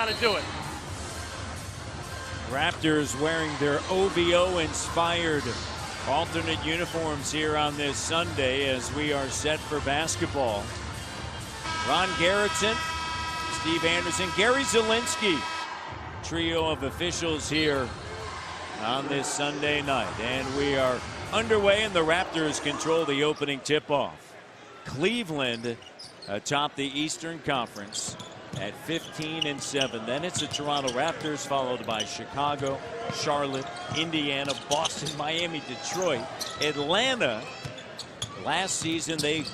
how to do it. Raptors wearing their OVO-inspired alternate uniforms here on this Sunday as we are set for basketball. Ron Garrettson, Steve Anderson, Gary Zielinski. Trio of officials here on this Sunday night. And we are underway, and the Raptors control the opening tip-off. Cleveland atop the Eastern Conference at 15-7. Then it's the Toronto Raptors, followed by Chicago, Charlotte, Indiana, Boston, Miami, Detroit, Atlanta. Last season, they,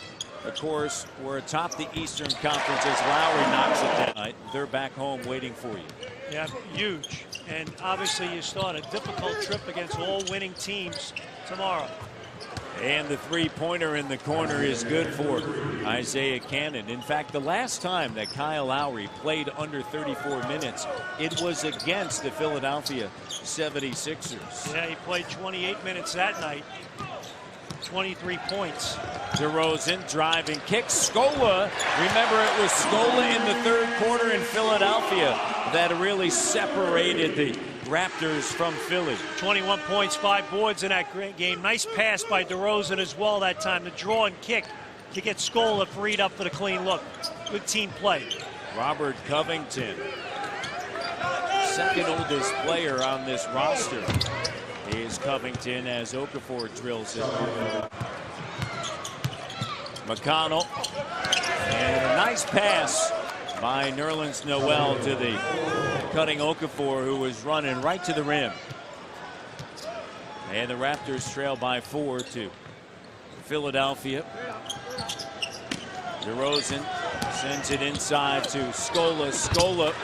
of course, were atop the Eastern Conference as Lowry knocks it down. They're back home waiting for you. Yeah, huge. And obviously you start a difficult trip against all winning teams tomorrow. And the three-pointer in the corner is good for Isaiah Cannon. In fact, the last time that Kyle Lowry played under 34 minutes, it was against the Philadelphia 76ers. Yeah, he played 28 minutes that night. 23 points. DeRozan driving, kicks Scola. Remember, it was Scola in the third quarter in Philadelphia that really separated the Raptors from Philly. 21 points, 5 boards in that great game. Nice pass by DeRozan as well that time. The draw and kick to get Scola freed up for the clean look. Good team play. Robert Covington, second oldest player on this roster, is Covington as Okafor drills it. McConnell, and a nice pass by Nerlens Noel to the cutting Okafor, who was running right to the rim. And the Raptors trail by 4 to Philadelphia. DeRozan sends it inside to Scola. Scola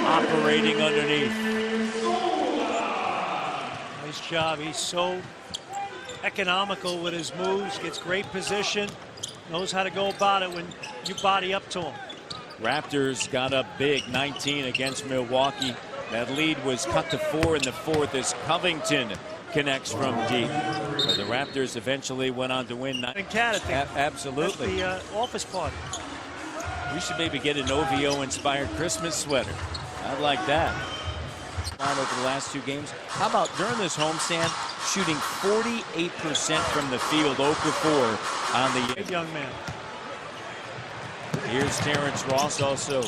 operating underneath. Nice job. He's so economical with his moves, gets great position, knows how to go about it when you body up to him. Raptors got up big, 19 against Milwaukee. That lead was cut to 4 in the fourth as Covington connects from deep. But the Raptors eventually went on to win. Absolutely. At the office party. We should maybe get an OVO-inspired Christmas sweater. I'd like that. Over the last 2 games. How about during this homestand, shooting 48% from the field, 0-4 on the good young man. Here's Terrence Ross, also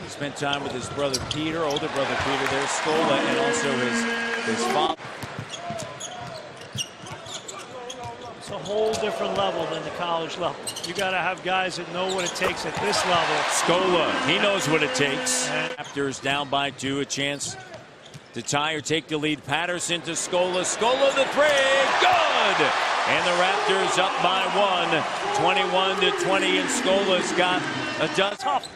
spent time with his brother Peter, older brother Peter. There's Scola and also his father. It's a whole different level than the college level. You got to have guys that know what it takes at this level. Scola, he knows what it takes. Raptors down by 2, a chance to tie or take the lead. Patterson to Scola. Scola the three, good! And the Raptors up by 1, 21-20, and Scola's got a dozen. Tough.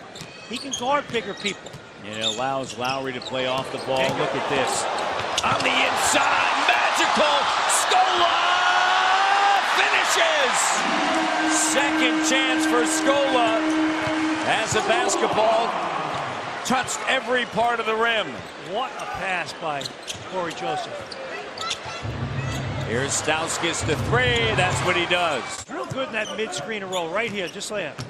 He can guard bigger people. And it allows Lowry to play off the ball. Look at this. On the inside, magical! Scola finishes! Second chance for Scola as the basketball touched every part of the rim. What a pass by Corey Joseph. Here's Stauskas the three. That's what he does. Real good in that mid-screen roll right here, just like that.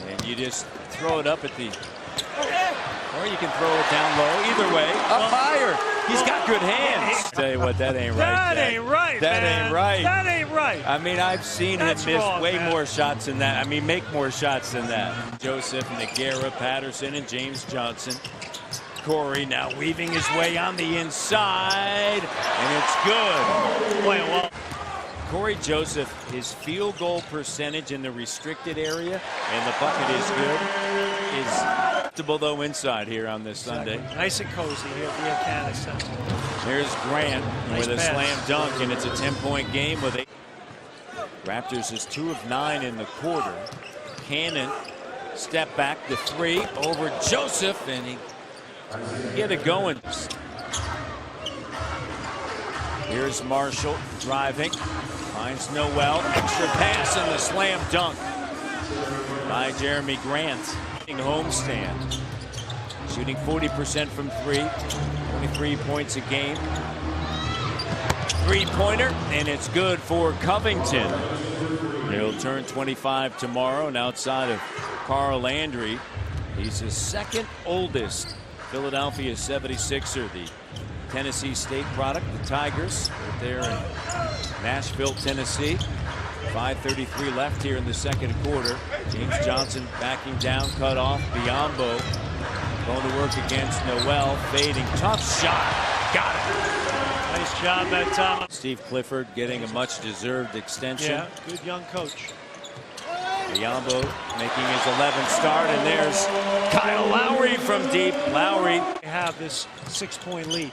And you just throw it up at the... Or you can throw it down low. Either way, up higher. He's got good hands. Tell you what, that ain't right. That ain't right, That man. ain't right. That ain't right. I mean, I've seen him miss way more shots than that. I mean, make more shots than that. Joseph, Nogueira, Patterson, and James Johnson. Corey now weaving his way on the inside, and it's good. Playing well. Corey Joseph, his field goal percentage in the restricted area, and the bucket is good, is acceptable though inside here on this Sunday. Nice and cozy here at the Canada Center. There's Grant Nice with a pass. slam dunk, and it's a 10-point game with 8. Raptors is 2 of 9 in the quarter. Cannon step back to 3 over Joseph, and he get it going. Here's Marshall driving, finds Noel, extra pass and the slam dunk by Jeremy Grant. Homestand, shooting 40% from 3, 23 points a game. Three-pointer, and it's good for Covington. He'll turn 25 tomorrow, and outside of Carl Landry, He's the second oldest Philadelphia 76er, the Tennessee State product, the Tigers, right there in Nashville, Tennessee. 5:33 left here in the second quarter. James Johnson backing down, cut off. Biyombo going to work against Noel, fading, tough shot, got it. Nice job that time. Steve Clifford getting a much-deserved extension. Yeah, good young coach. Biyombo making his 11th start, and there's Kyle Lowry from deep. Lowry. They have this 6-point lead.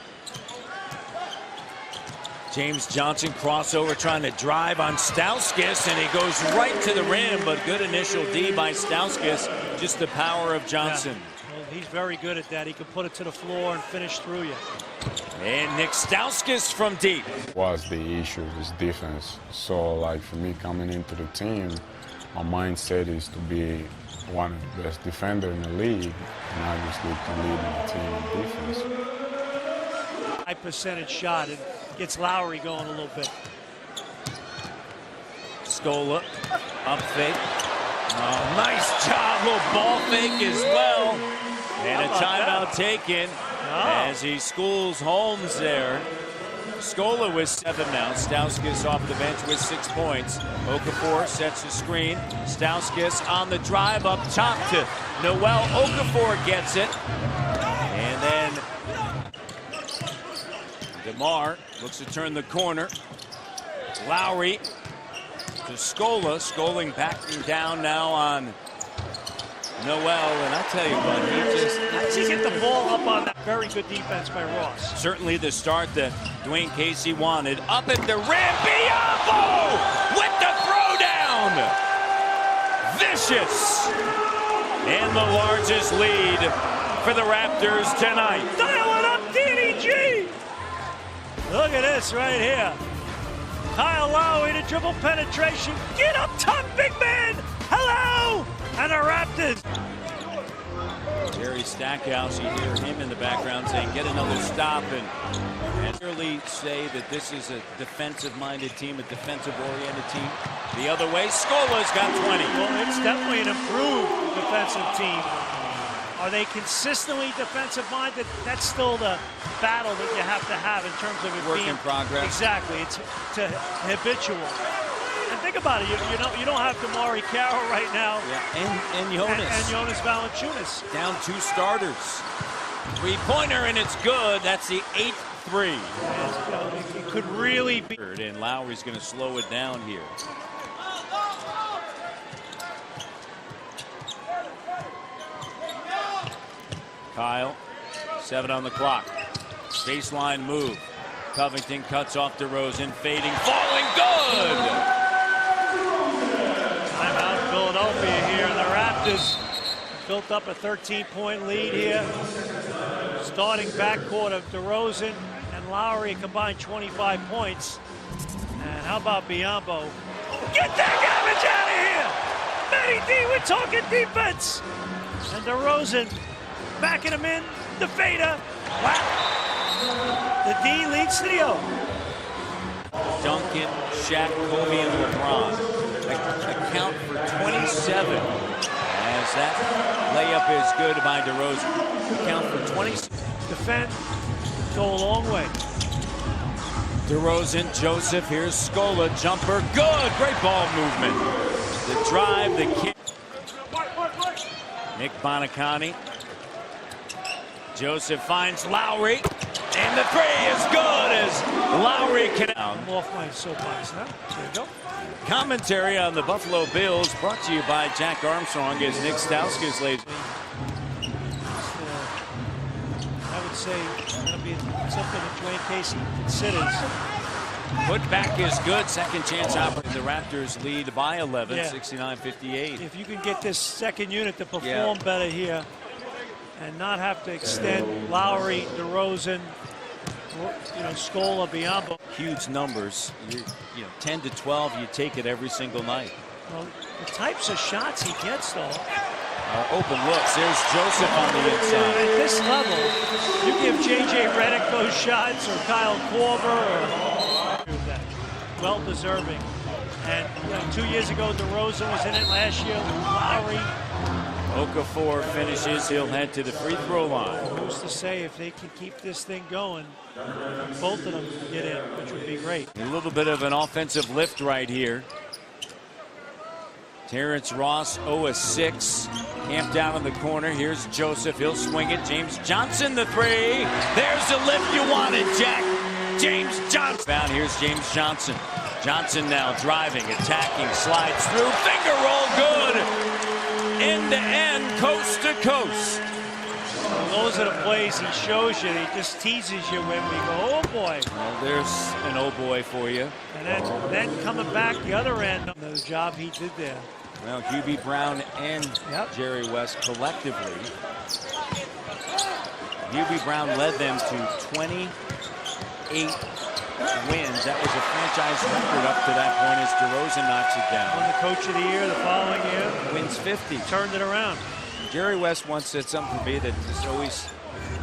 James Johnson crossover trying to drive on Stauskas, and he goes right to the rim, but good initial D by Stauskas. Just the power of Johnson. Yeah. Well, he's very good at that. He can put it to the floor and finish through you. And Nick Stauskas from deep. Was the issue is defense. So like for me coming into the team, my mindset is to be one of the best defenders in the league, and obviously to lead my team in defense. High percentage shot and gets Lowry going a little bit. Scola up fake. Nice job, little ball fake as well. And a timeout taken as he schools Holmes there. Scola with 7 now. Stauskas off the bench with 6 points. Okafor sets the screen. Stauskas on the drive up top to Noel. Okafor gets it. And then DeMar looks to turn the corner. Lowry to Scola. Scoling backing down now on Noel. And I tell you what, how does he get the ball up on that? Very good defense by Ross. Certainly the start that Dwayne Casey wanted. Up at the rim, Biyombo with the throwdown. Vicious. And the largest lead for the Raptors tonight. Dial it up, DDG. Look at this right here. Kyle Lowry to dribble penetration. Get up top, big man. Hello. And the Raptors. Jerry Stackhouse, you hear him in the background saying, get another stop, and clearly say that this is a defensive-minded team, a defensive-oriented team. The other way, Scola's got 20. Well, it's definitely an improved defensive team. Are they consistently defensive-minded? That's still the battle that you have to have in terms of it Work being in progress. Exactly, it's habitual. And think about it, you don't have Damari Carroll right now. Yeah, and Jonas. And Jonas Valanciunas. Down 2 starters. 3-pointer, and it's good. That's the 8th three. And, it could really be. And Lowry's going to slow it down here. Kyle, 7 on the clock. Baseline move. Covington cuts off DeRozan, fading, falling, good! Timeout Philadelphia here, and the Raptors built up a 13-point lead here. Starting backcourt of DeRozan and Lowry combined 25 points. And how about Biyombo? Get that garbage out of here! Matty D, we're talking defense! And DeRozan backing him in, the fader. Wow. The D leads to the O. Duncan, Shaq, Kobe, and LeBron account for 27 as that layup is good by DeRozan. Account for 20. Defend, go a long way. DeRozan, Joseph, here's Scola, jumper, good, great ball movement. The drive, the kick. Nick Bonacani. Joseph finds Lowry, and the three is good as Lowry can. I'm off my soapbox now. There you go. Commentary on the Buffalo Bills brought to you by Jack Armstrong as Nick Stauskas lays. I would say that'll be something that Dwayne Casey considers. Put back is good. Second chance opportunity. The Raptors lead by 11, Yeah. 69-58. If you can get this second unit to perform better here and not have to extend Lowry, DeRozan, Scola, Biyombo. Huge numbers. 10 to 12, you take it every single night. Well, the types of shots he gets, though. Open looks. There's Joseph on the inside. At this level, you give J.J. Redick those shots, or Kyle Korver, or that. Well-deserving. And 2 years ago, DeRozan was in it last year. Lowry, Okafor finishes, he'll head to the free throw line. Who's to say if they can keep this thing going, both of them get in, which would be great. A little bit of an offensive lift right here. Terrence Ross 0-6, camped down in the corner. Here's Joseph, he'll swing it. James Johnson, the three. There's the lift you wanted, Jack. James Johnson. Found, here's James Johnson. Johnson now driving, attacking, slides through, finger roll, good. End to end, coast to coast. Well, those are the plays he shows you. He just teases you when we go, oh boy. Well, there's an oh boy for you. And then coming back the other end, the job he did there. Well, Hubie Brown and Jerry West collectively. Hubie Brown led them to 28 wins. That was a franchise record up to that point as DeRozan knocks it down. Won the coach of the year the following year. Wins 50. Turned it around. Jerry West once said something to me that just always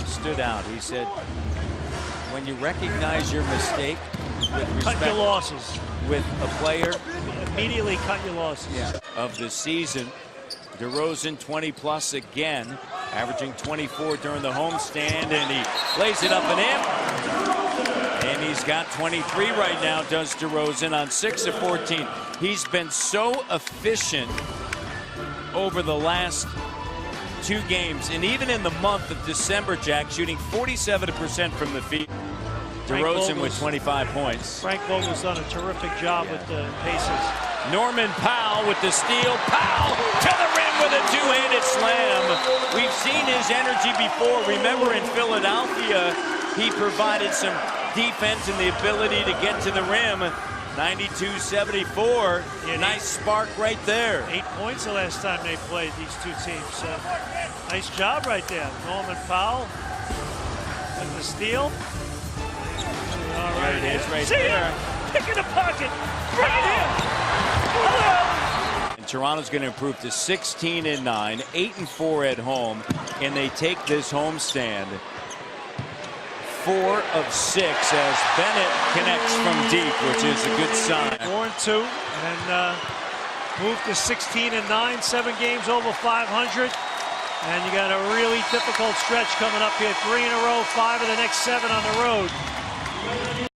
stood out. He said, when you recognize your mistake with respect, cut your losses. With a player, immediately cut your losses. Of the season, DeRozan 20 plus again, averaging 24 during the homestand, and he lays it up and in. And he's got 23 right now, does DeRozan, on 6 of 14. He's been so efficient over the last 2 games, and even in the month of December, Jack, shooting 47% from the field. DeRozan with 25 points. Frank Vogel's done a terrific job with the Pacers. Norman Powell with the steal. Powell to the rim with a two-handed slam. We've seen his energy before. Remember in Philadelphia, he provided some defense and the ability to get to the rim. 92-74. Nice spark right there. 8 points the last time they played, these two teams. So nice job right there. Norman Powell with the steal. All right, there it is right see there. Pick in the pocket. Bring it in. Hello. And Toronto's going to improve to 16-9, 8-4 at home, and they take this homestand 4 of 6 as Bennett connects from deep, which is a good sign. 4-2, and move to 16-9, 7 games over 500. And you got a really difficult stretch coming up here. 3 in a row, 5 of the next 7 on the road.